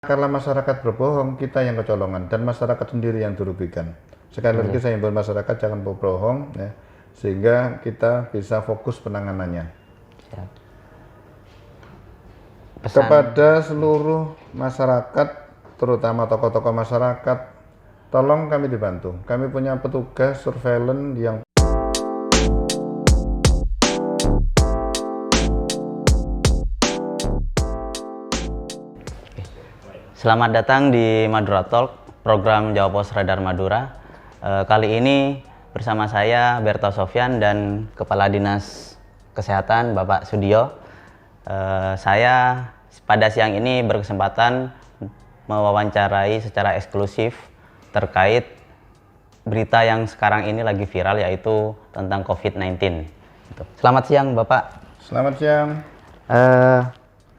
Karena masyarakat berbohong, kita yang kecolongan dan masyarakat sendiri yang dirugikan. Sekali lagi saya himbau masyarakat jangan berbohong, ya, sehingga kita bisa fokus penanganannya. Siap. Kepada seluruh masyarakat, terutama tokoh-tokoh masyarakat, tolong kami dibantu. Kami punya petugas surveillance yang Selamat datang di Madura Talk, program Jawa Pos Radar Madura. Kali ini bersama saya Berto Sofyan dan Kepala Dinas Kesehatan Bapak Sudio. Saya pada siang ini berkesempatan mewawancarai secara eksklusif terkait berita yang sekarang ini lagi viral, yaitu tentang COVID-19. Selamat siang Bapak. Selamat siang.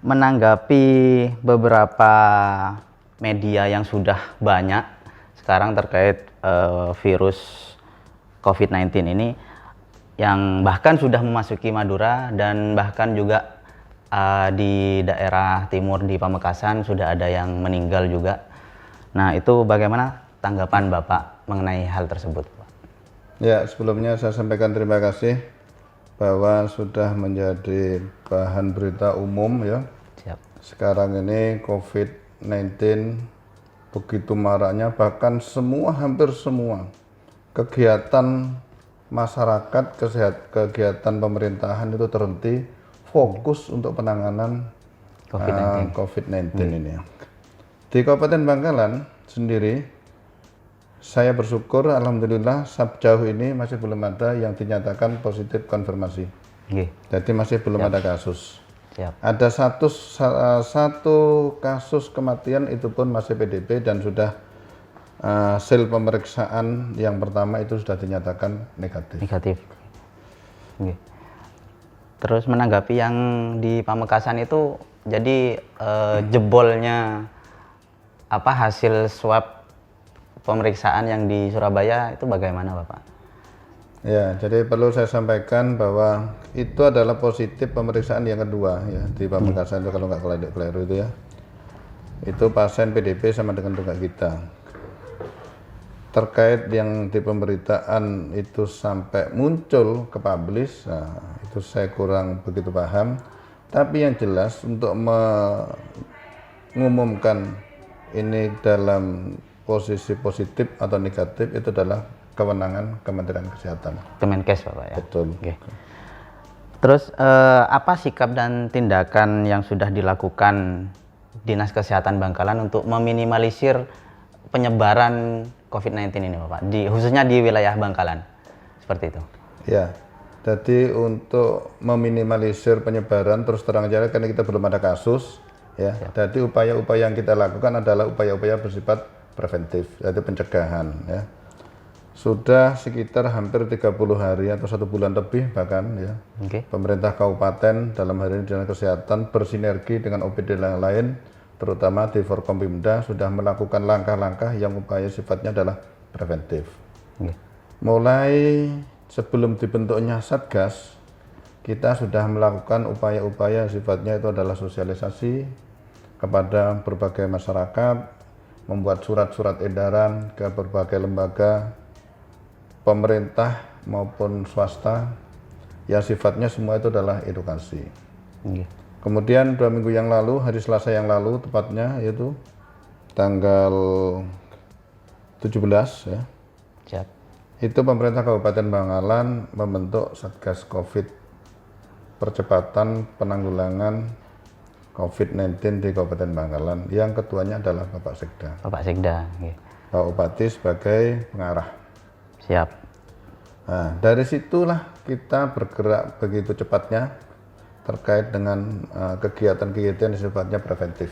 Menanggapi beberapa media yang sudah banyak sekarang terkait virus COVID-19 ini, yang bahkan sudah memasuki Madura dan bahkan juga di daerah timur di Pamekasan sudah ada yang meninggal juga. Nah, itu bagaimana tanggapan Bapak mengenai hal tersebut, Pak? Ya, sebelumnya saya sampaikan terima kasih bahwa sudah menjadi bahan berita umum, ya. Siap. Sekarang ini COVID-19 begitu maraknya, bahkan hampir semua kegiatan masyarakat, kegiatan pemerintahan itu terhenti, fokus untuk penanganan COVID-19 ini. Di Kabupaten Bangkalan sendiri, saya bersyukur, alhamdulillah sejauh ini masih belum ada yang dinyatakan positif konfirmasi. Jadi masih belum ada kasus. Siap. Ada satu kasus kematian, itu pun masih PDP dan sudah hasil pemeriksaan yang pertama itu sudah dinyatakan negatif. Terus menanggapi yang di Pamekasan itu, jadi jebolnya hasil swab pemeriksaan yang di Surabaya itu bagaimana, Bapak? Ya, jadi perlu saya sampaikan bahwa itu adalah positif pemeriksaan yang kedua, ya, di Pamekasan itu, kalau nggak keliru itu, ya. Itu pasien PDP sama dengan tunggak kita. Terkait yang di pemberitaan itu sampai muncul ke publish, nah, itu saya kurang begitu paham. Tapi yang jelas untuk mengumumkan ini dalam posisi positif atau negatif itu adalah kewenangan Kementerian Kesehatan. Kemenkes, Bapak, ya. Betul. Terus apa sikap dan tindakan yang sudah dilakukan Dinas Kesehatan Bangkalan untuk meminimalisir penyebaran COVID-19 ini, Bapak, khususnya di wilayah Bangkalan, seperti itu? Ya, jadi untuk meminimalisir penyebaran, terus terang aja karena kita belum ada kasus, ya. Jadi upaya-upaya yang kita lakukan adalah upaya-upaya bersifat preventif, yaitu pencegahan, ya. Sudah sekitar hampir 30 hari atau 1 bulan lebih bahkan, ya. Pemerintah kabupaten dalam hal ini Dinas Kesehatan bersinergi dengan OPD yang lain, terutama di Forkompimda, sudah melakukan langkah-langkah yang upaya sifatnya adalah preventif. Mulai sebelum dibentuknya Satgas, kita sudah melakukan upaya-upaya sifatnya itu adalah sosialisasi kepada berbagai masyarakat, membuat surat-surat edaran ke berbagai lembaga pemerintah maupun swasta, yang sifatnya semua itu adalah edukasi. Kemudian 2 minggu yang lalu, hari Selasa yang lalu tepatnya, yaitu tanggal 17, ya. Siap. Itu pemerintah Kabupaten Bangkalan membentuk Satgas COVID, percepatan penanggulangan COVID-19 di Kabupaten Bangkalan, yang ketuanya adalah Bapak Sekda. Bapak Sekda. Pak Bupati sebagai pengarah. Siap. Nah, dari situlah kita bergerak begitu cepatnya terkait dengan kegiatan-kegiatan yang sifatnya preventif.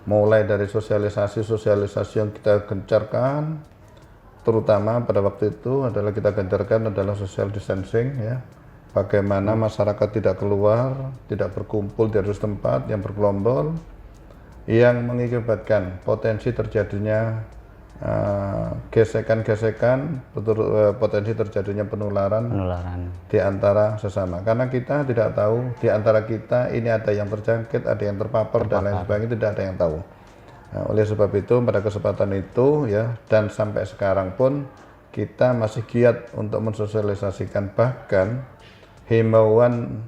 Mulai dari sosialisasi yang kita gencarkan, terutama pada waktu itu adalah kita gencarkan adalah social distancing, ya. Bagaimana masyarakat tidak keluar, tidak berkumpul di satu tempat yang bergelombol, yang mengakibatkan potensi terjadinya gesekan-gesekan, potensi terjadinya penularan di antara sesama. Karena kita tidak tahu di antara kita ini ada yang terjangkit, ada yang terpapar. Dan lain sebagainya, tidak ada yang tahu. Nah, oleh sebab itu pada kesempatan itu ya dan sampai sekarang pun kita masih giat untuk mensosialisasikan bahkan himbauan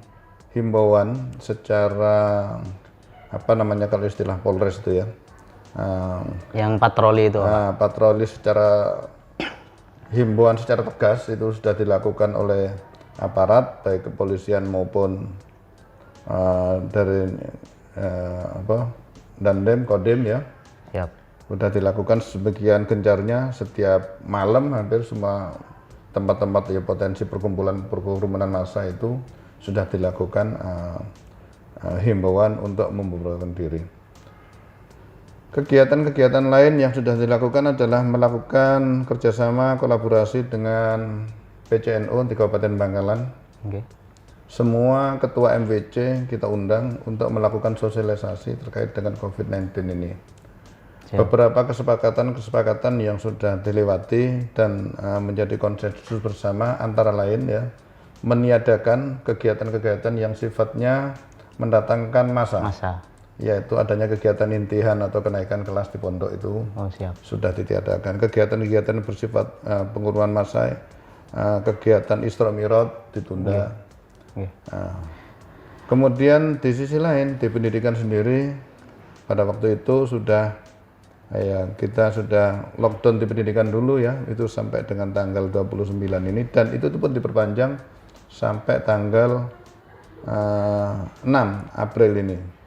secara apa namanya kalau istilah Polres itu ya. Yang patroli itu, Pak. Patroli secara himbauan secara tegas itu sudah dilakukan oleh aparat baik kepolisian maupun dari Dandem, Kodim ya. Siap. Sudah dilakukan sebagian gencarnya setiap malam hampir semua tempat-tempat ya potensi kerumunan massa itu sudah dilakukan himbauan untuk membubarkan diri. Kegiatan-kegiatan lain yang sudah dilakukan adalah melakukan kerjasama kolaborasi dengan PCNU di Kabupaten Bangkalan. Oke. Semua ketua MWC kita undang untuk melakukan sosialisasi terkait dengan COVID-19 ini. Siap. Beberapa kesepakatan yang sudah dilewati dan menjadi konsensus bersama antara lain ya meniadakan kegiatan-kegiatan yang sifatnya mendatangkan massa. Yaitu adanya kegiatan intihan atau kenaikan kelas di pondok itu sudah ditiadakan. Kegiatan-kegiatan bersifat penguruan massa, kegiatan Isra Mi'raj ditunda. Kemudian di sisi lain di pendidikan sendiri pada waktu itu sudah kita sudah lockdown di pendidikan dulu ya, itu sampai dengan tanggal 29 ini dan itu pun diperpanjang sampai tanggal 6 April ini.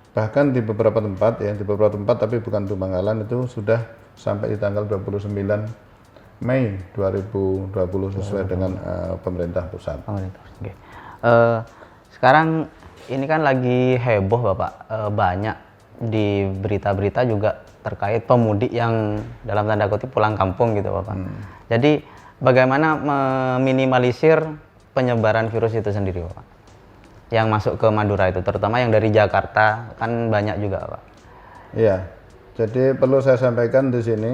Bahkan di beberapa tempat tapi bukan di Bangkalan itu sudah sampai di tanggal 29 Mei 2020 sesuai dengan pemerintah pusat. Okay. Sekarang ini kan lagi heboh Bapak, banyak di berita-berita juga terkait pemudik yang dalam tanda kutip pulang kampung gitu Bapak. Jadi bagaimana meminimalisir penyebaran virus itu sendiri Bapak? Yang masuk ke Madura itu, terutama yang dari Jakarta kan banyak juga Pak. Iya, jadi perlu saya sampaikan di sini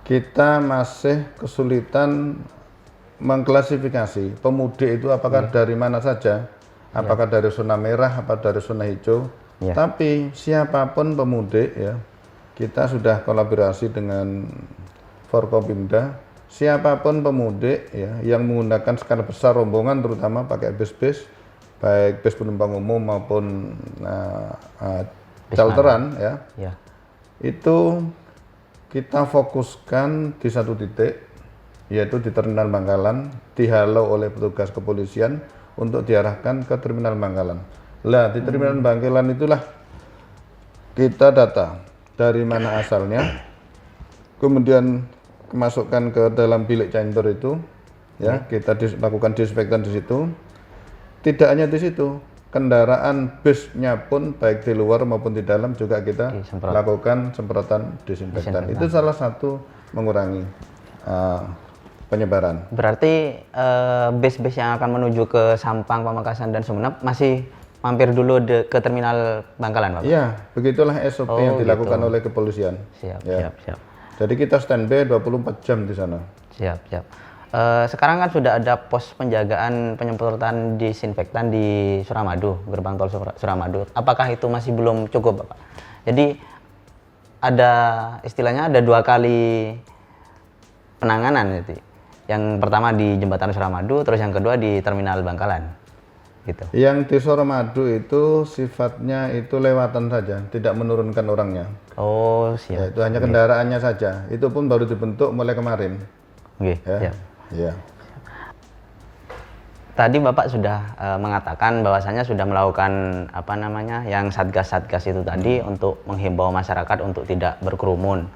kita masih kesulitan mengklasifikasi pemudik itu apakah dari mana saja, apakah dari zona merah, apa dari zona hijau. Tapi siapapun pemudik ya, kita sudah kolaborasi dengan Forkopimda. Siapapun pemudik ya yang menggunakan skala besar rombongan terutama pakai bis-bis, baik bis penumpang umum maupun charteran ya, itu kita fokuskan di satu titik yaitu di Terminal Bangkalan, dihalau oleh petugas kepolisian untuk diarahkan ke Terminal Bangkalan. Lah di Terminal Bangkalan itulah kita data dari mana asalnya, kemudian masukkan ke dalam bilik chamber itu, ya kita lakukan disinfektan di situ. Tidak hanya di situ, kendaraan busnya pun baik di luar maupun di dalam juga kita lakukan semprotan disinfektan. Itu salah satu mengurangi penyebaran. Berarti bis-bis yang akan menuju ke Sampang, Pamekasan dan Sumeneb masih mampir dulu ke Terminal Bangkalan, Bapak? Iya, begitulah SOP yang dilakukan oleh kepolisian. Siap. Jadi kita standby 24 jam di sana. Siap. Sekarang kan sudah ada pos penjagaan penyemprotan disinfektan di Suramadu, gerbang tol Suramadu. Apakah itu masih belum cukup, Bapak? Jadi ada istilahnya ada 2 kali penanganan gitu. Yang pertama di jembatan Suramadu, terus yang kedua di Terminal Bangkalan. Gitu. Yang di Suramadu itu sifatnya itu lewatan saja, tidak menurunkan orangnya. Oh, siap. Ya, itu hanya kendaraannya saja. Itu pun baru dibentuk mulai kemarin. Siap. Ya. Tadi Bapak sudah mengatakan bahwasanya sudah melakukan yang satgas-satgas itu tadi untuk menghimbau masyarakat untuk tidak berkerumun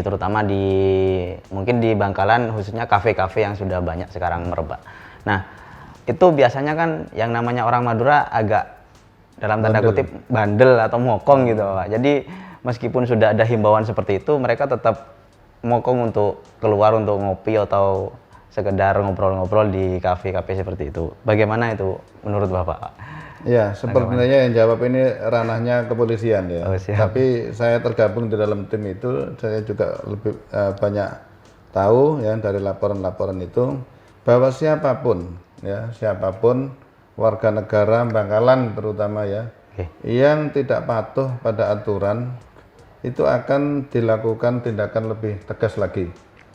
terutama mungkin di Bangkalan khususnya kafe-kafe yang sudah banyak sekarang merebak. Nah, itu biasanya kan yang namanya orang Madura agak dalam tanda kutip bandel atau mokong gitu Pak. Jadi meskipun sudah ada himbauan seperti itu, mereka tetap mokong untuk keluar untuk ngopi atau sekedar ngobrol-ngobrol di kafe-kafe seperti itu. Bagaimana itu menurut Bapak? Ya, sebenarnya yang jawab ini ranahnya kepolisian ya. Tapi saya tergabung di dalam tim itu, saya juga lebih banyak tahu ya dari laporan-laporan itu bahwa siapapun warga negara Bangkalan terutama ya Oke. Yang tidak patuh pada aturan itu akan dilakukan tindakan lebih tegas lagi.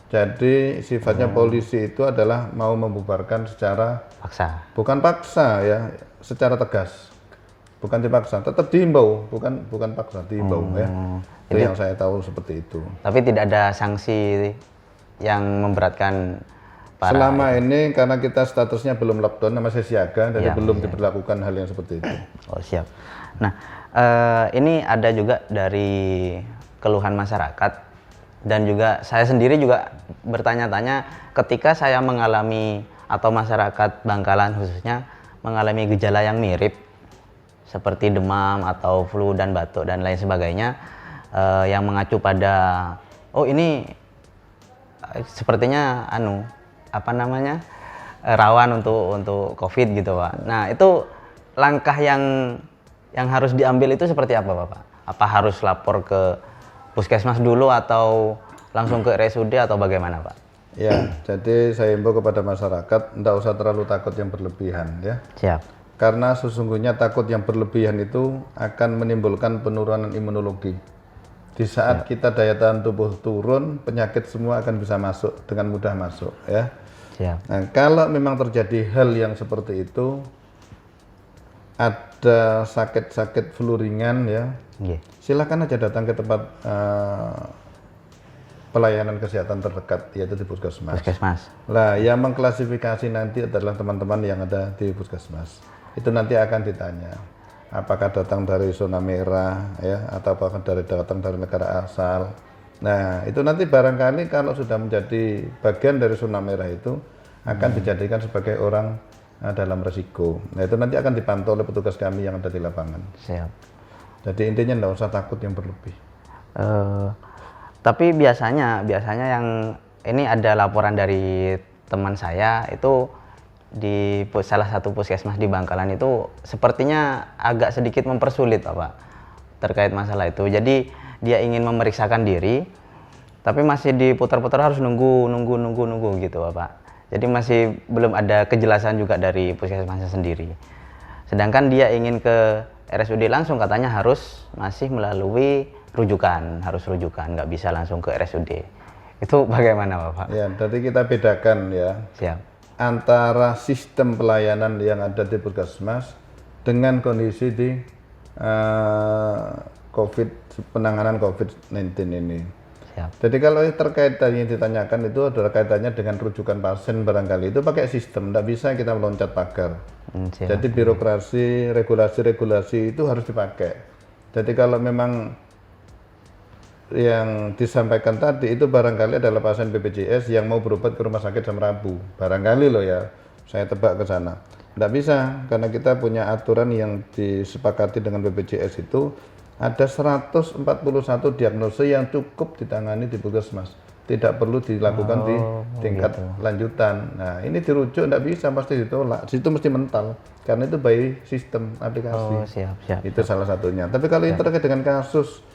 Jadi sifatnya polisi itu adalah mau membubarkan secara Paksa. bukan paksa ya, secara tegas. Bukan dipaksa, tetap diimbau, bukan paksa, diimbau ya. Itu yang saya tahu seperti itu. Tapi tidak ada sanksi yang memberatkan para. Selama ini karena kita statusnya belum lockdown, masih siaga, jadi belum diberlakukan hal yang seperti itu. Oh, siap. Nah, ini ada juga dari keluhan masyarakat dan juga saya sendiri juga bertanya-tanya ketika saya mengalami atau masyarakat Bangkalan khususnya mengalami gejala yang mirip seperti demam atau flu dan batuk dan lain sebagainya, yang mengacu pada ini sepertinya rawan untuk COVID gitu, Pak. Nah, itu langkah yang harus diambil itu seperti apa, Bapak? Apa harus lapor ke puskesmas dulu atau langsung ke RSUD atau bagaimana, Pak? Ya, jadi saya himbau kepada masyarakat tidak usah terlalu takut yang berlebihan ya. Siap. Karena sesungguhnya takut yang berlebihan itu akan menimbulkan penurunan imunologi. Di saat kita daya tahan tubuh turun, penyakit semua akan bisa masuk dengan mudah masuk ya. Siap. Nah, kalau memang terjadi hal yang seperti itu, ada sakit-sakit flu ringan ya, silakan aja datang ke tempat pelayanan kesehatan terdekat, yaitu di puskesmas. Lah, yang mengklasifikasi nanti adalah teman-teman yang ada di puskesmas. Itu nanti akan ditanya, apakah datang dari zona merah ya, atau apakah datang dari negara asal. Nah, itu nanti barangkali kalau sudah menjadi bagian dari zona merah itu akan dijadikan sebagai orang dalam resiko. Nah, itu nanti akan dipantau oleh petugas kami yang ada di lapangan. Siap. Jadi intinya tidak usah takut yang berlebih. Tapi biasanya yang ini ada laporan dari teman saya itu di salah satu puskesmas di Bangkalan itu sepertinya agak sedikit mempersulit, Pak, terkait masalah itu. Jadi dia ingin memeriksakan diri, tapi masih diputar-putar harus nunggu gitu, Pak. Jadi masih belum ada kejelasan juga dari puskesmasnya sendiri. Sedangkan dia ingin ke RSUD langsung, katanya harus masih melalui rujukan, nggak bisa langsung ke RSUD. Itu bagaimana, Bapak? Ya, jadi kita bedakan ya. Siap. Antara sistem pelayanan yang ada di puskesmas dengan kondisi di penanganan COVID-19 ini. Siap. Jadi kalau terkait tadi yang ditanyakan itu adalah kaitannya dengan rujukan pasien barangkali itu pakai sistem, tidak bisa kita meloncat pagar. Jadi birokrasi, regulasi itu harus dipakai. Jadi kalau memang yang disampaikan tadi itu barangkali adalah pasien BPJS yang mau berobat ke rumah sakit jam Rabu, barangkali loh ya, saya tebak ke sana. Tidak bisa, karena kita punya aturan yang disepakati dengan BPJS itu ada 141 diagnosa yang cukup ditangani di puskesmas, tidak perlu dilakukan di tingkat lanjutan. Nah, ini dirujuk tidak bisa, pasti ditolak. Situ mesti mental, karena itu by sistem aplikasi. Siap. Itu salah satunya. Tapi kalau yang terkait dengan kasus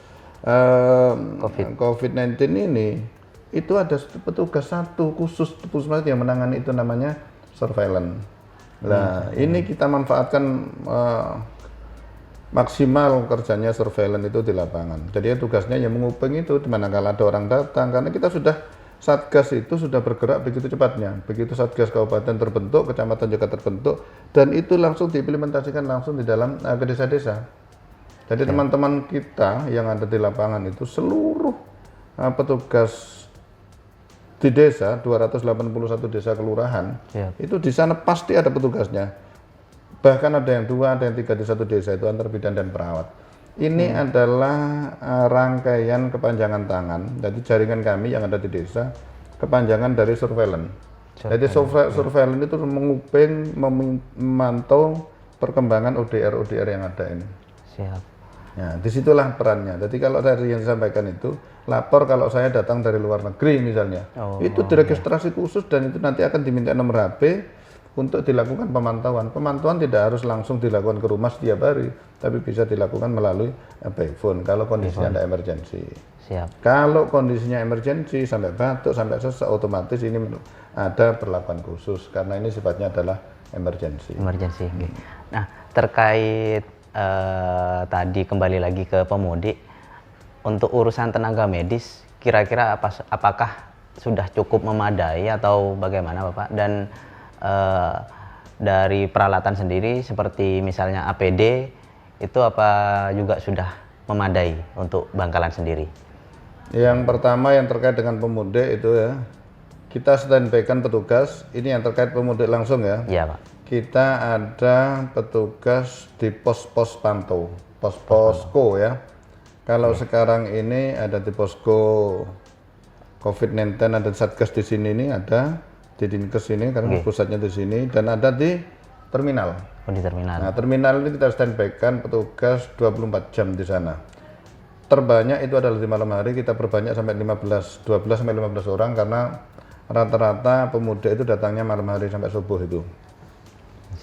COVID-19 ini, itu ada petugas satu khusus puskesmas yang menangani, itu namanya surveillance. Nah, ini kita manfaatkan maksimal kerjanya surveillance itu di lapangan. Jadi tugasnya yang menguping itu di mana kalau ada orang datang, karena kita sudah Satgas itu sudah bergerak begitu cepatnya. Begitu Satgas kabupaten terbentuk, kecamatan juga terbentuk, dan itu langsung diimplementasikan langsung di dalam ke desa-desa. Jadi teman-teman kita yang ada di lapangan itu seluruh petugas di desa, 281 desa kelurahan, itu di sana pasti ada petugasnya. Bahkan ada yang 2, ada yang 3 di satu desa, itu antar bidan dan perawat. Ini adalah rangkaian kepanjangan tangan, jadi jaringan kami yang ada di desa, kepanjangan dari surveillance. Jadi surveillance itu menguping, memantau perkembangan ODR yang ada ini. Siap. Nah, disitulah perannya. Jadi kalau dari yang disampaikan itu, lapor kalau saya datang dari luar negeri misalnya, itu diregistrasi khusus dan itu nanti akan diminta nomor HP untuk dilakukan pemantauan. Pemantauan tidak harus langsung dilakukan ke rumah setiap hari, tapi bisa dilakukan melalui by phone kalau kondisinya ada emergensi. Siap. Kalau kondisinya emergensi sampai batuk, sampai sesak, otomatis ini ada perlakuan khusus karena ini sifatnya adalah emergensi. Nah, terkait tadi kembali lagi ke pemudik, untuk urusan tenaga medis kira-kira apakah sudah cukup memadai atau bagaimana Bapak? Dan dari peralatan sendiri seperti misalnya APD itu apa juga sudah memadai untuk Bangkalan sendiri? Yang pertama yang terkait dengan pemudik itu ya, kita standby-kan petugas, ini yang terkait pemudik langsung ya. Iya Pak. Kita ada petugas di pos-pos pantau, pos-posko ya. Kalau sekarang ini ada di posko COVID-19, ada Satgas di sini, ini ada di Dinkes ini karena pusatnya di sini, dan ada di terminal. Oh, di terminal. Nah, terminal ini kita standby-kan petugas 24 jam di sana. Terbanyak itu adalah di malam hari, kita perbanyak sampai 12 sampai 15 orang karena rata-rata pemudik itu datangnya malam hari sampai subuh itu.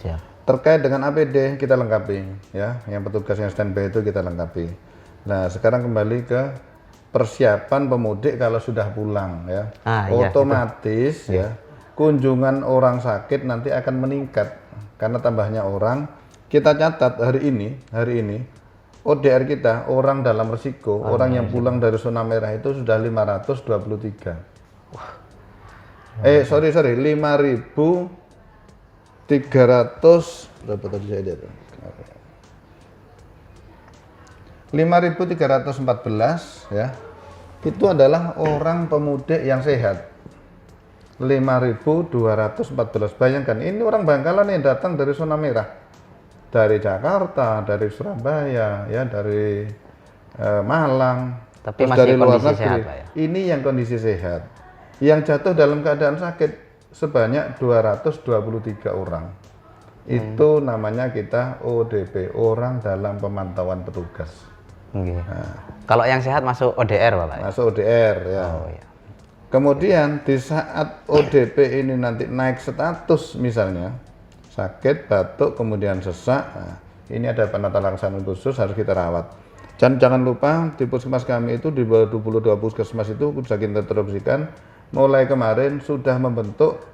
Siap. Terkait dengan APD kita lengkapi ya, yang petugas yang standby itu kita lengkapi. Nah, sekarang kembali ke persiapan pemudik kalau sudah pulang ya. Otomatis ya, kunjungan orang sakit nanti akan meningkat karena tambahnya orang. Kita catat hari ini ODR kita, orang dalam risiko, orang yang pulang dari zona merah itu sudah 523. Sorry, 5.300 berapa tadi saya lihat? 5.314 ya. Itu adalah orang pemudik yang sehat. 5.214. Bayangkan, ini orang Bangkalan yang datang dari zona merah. Dari Jakarta, dari Surabaya, ya, dari Malang, tapi terus masih dari luar kondisi negeri. sehat, Pak, ya? Ini yang kondisi sehat. Yang jatuh dalam keadaan sakit sebanyak 223 orang. Itu namanya kita ODP, orang dalam pemantauan petugas. Nah. Kalau yang sehat masuk ODR Bapak? Masuk ODR ya. Oh, iya. Kemudian di saat ODP ini nanti naik status misalnya sakit, batuk, kemudian sesak, nah, ini ada penata laksanaan khusus harus kita rawat. Dan jangan lupa di puskesmas kami itu di 22 puskesmas itu sudah kita interupsikan. Mulai kemarin sudah membentuk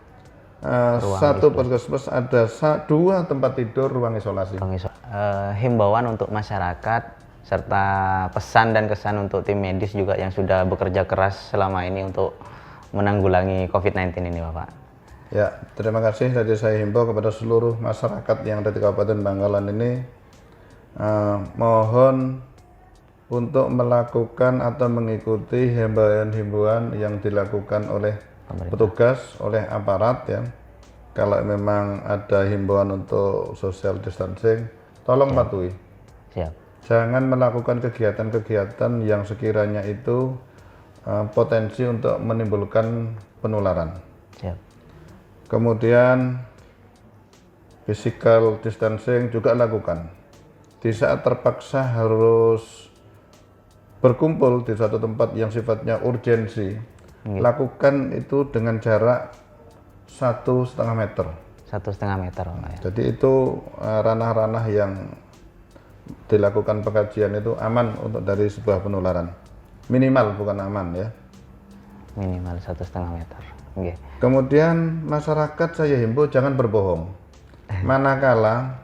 satu puskesmas ada 2 tempat tidur ruang isolasi. Himbauan untuk masyarakat serta pesan dan kesan untuk tim medis juga yang sudah bekerja keras selama ini untuk menanggulangi COVID-19 ini Bapak. Ya, terima kasih. Tadi saya himbau kepada seluruh masyarakat yang ada di Kabupaten Bangkalan ini, mohon untuk melakukan atau mengikuti himbauan-himbauan yang dilakukan oleh petugas, oleh aparat ya. Kalau memang ada himbauan untuk social distancing, tolong patuhi. Siap. Jangan melakukan kegiatan-kegiatan yang sekiranya itu potensi untuk menimbulkan penularan. Siap. Kemudian physical distancing juga lakukan. Di saat terpaksa harus berkumpul di suatu tempat yang sifatnya urgensi, lakukan itu dengan jarak 1,5 meter. 1,5 meter Pak, ya. Jadi itu ranah-ranah yang dilakukan pengkajian itu aman untuk dari sebuah penularan. Minimal, bukan aman ya. Minimal 1,5 meter. Okay. Kemudian masyarakat saya himbau jangan berbohong. Manakala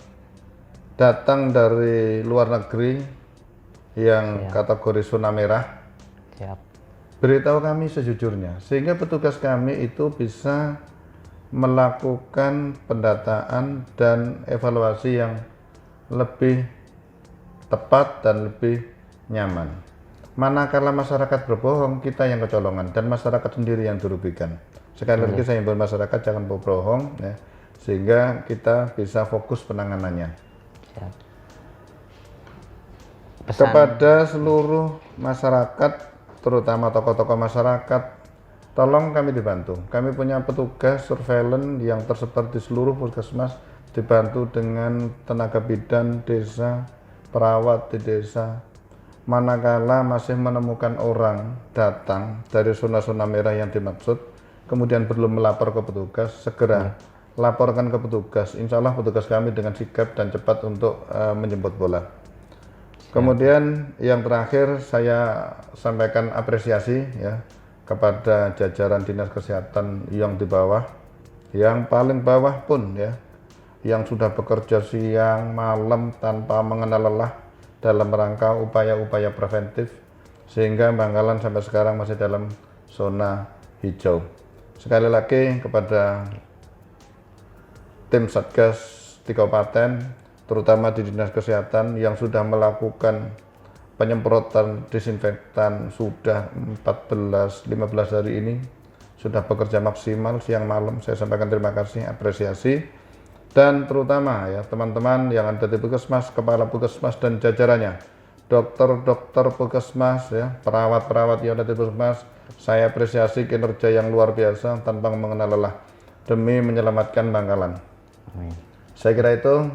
datang dari luar negeri yang kategori zona merah, beritahu kami sejujurnya sehingga petugas kami itu bisa melakukan pendataan dan evaluasi yang lebih tepat dan lebih nyaman. Manakala masyarakat berbohong, kita yang kecolongan dan masyarakat sendiri yang dirugikan. Sekali lagi saya himbau masyarakat jangan berbohong ya, sehingga kita bisa fokus penanganannya. Siap. Kepada seluruh masyarakat, terutama tokoh-tokoh masyarakat, tolong kami dibantu. Kami punya petugas surveillance yang tersebar di seluruh puskesmas, dibantu dengan tenaga bidan desa, perawat di desa. Manakala masih menemukan orang datang dari zona-zona merah yang dimaksud, kemudian belum melapor ke petugas, segera laporkan ke petugas. Insya Allah petugas kami dengan sigap dan cepat untuk menjemput bola. Kemudian yang terakhir saya sampaikan apresiasi ya kepada jajaran dinas kesehatan yang di bawah, yang paling bawah pun ya, yang sudah bekerja siang malam tanpa mengenal lelah dalam rangka upaya-upaya preventif, sehingga Bangkalan sampai sekarang masih dalam zona hijau. Sekali lagi kepada tim Satgas di kabupaten, terutama di Dinas Kesehatan yang sudah melakukan penyemprotan disinfektan sudah 14-15 hari ini, sudah bekerja maksimal siang malam. Saya sampaikan terima kasih, apresiasi. Dan terutama ya teman-teman yang ada di Puskesmas, kepala Puskesmas dan jajarannya, dokter-dokter Puskesmas ya, perawat-perawat yang ada di Puskesmas, saya apresiasi kinerja yang luar biasa tanpa mengenal lelah demi menyelamatkan Bangkalan. Amin. Saya kira itu.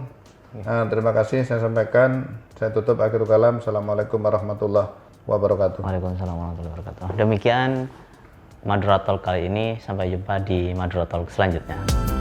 Terima kasih saya sampaikan. Saya tutup akhir kalam. Assalamualaikum warahmatullahi wabarakatuh. Waalaikumsalam warahmatullahi wabarakatuh. Demikian Madura Talk kali ini. Sampai jumpa di Madura Talk selanjutnya.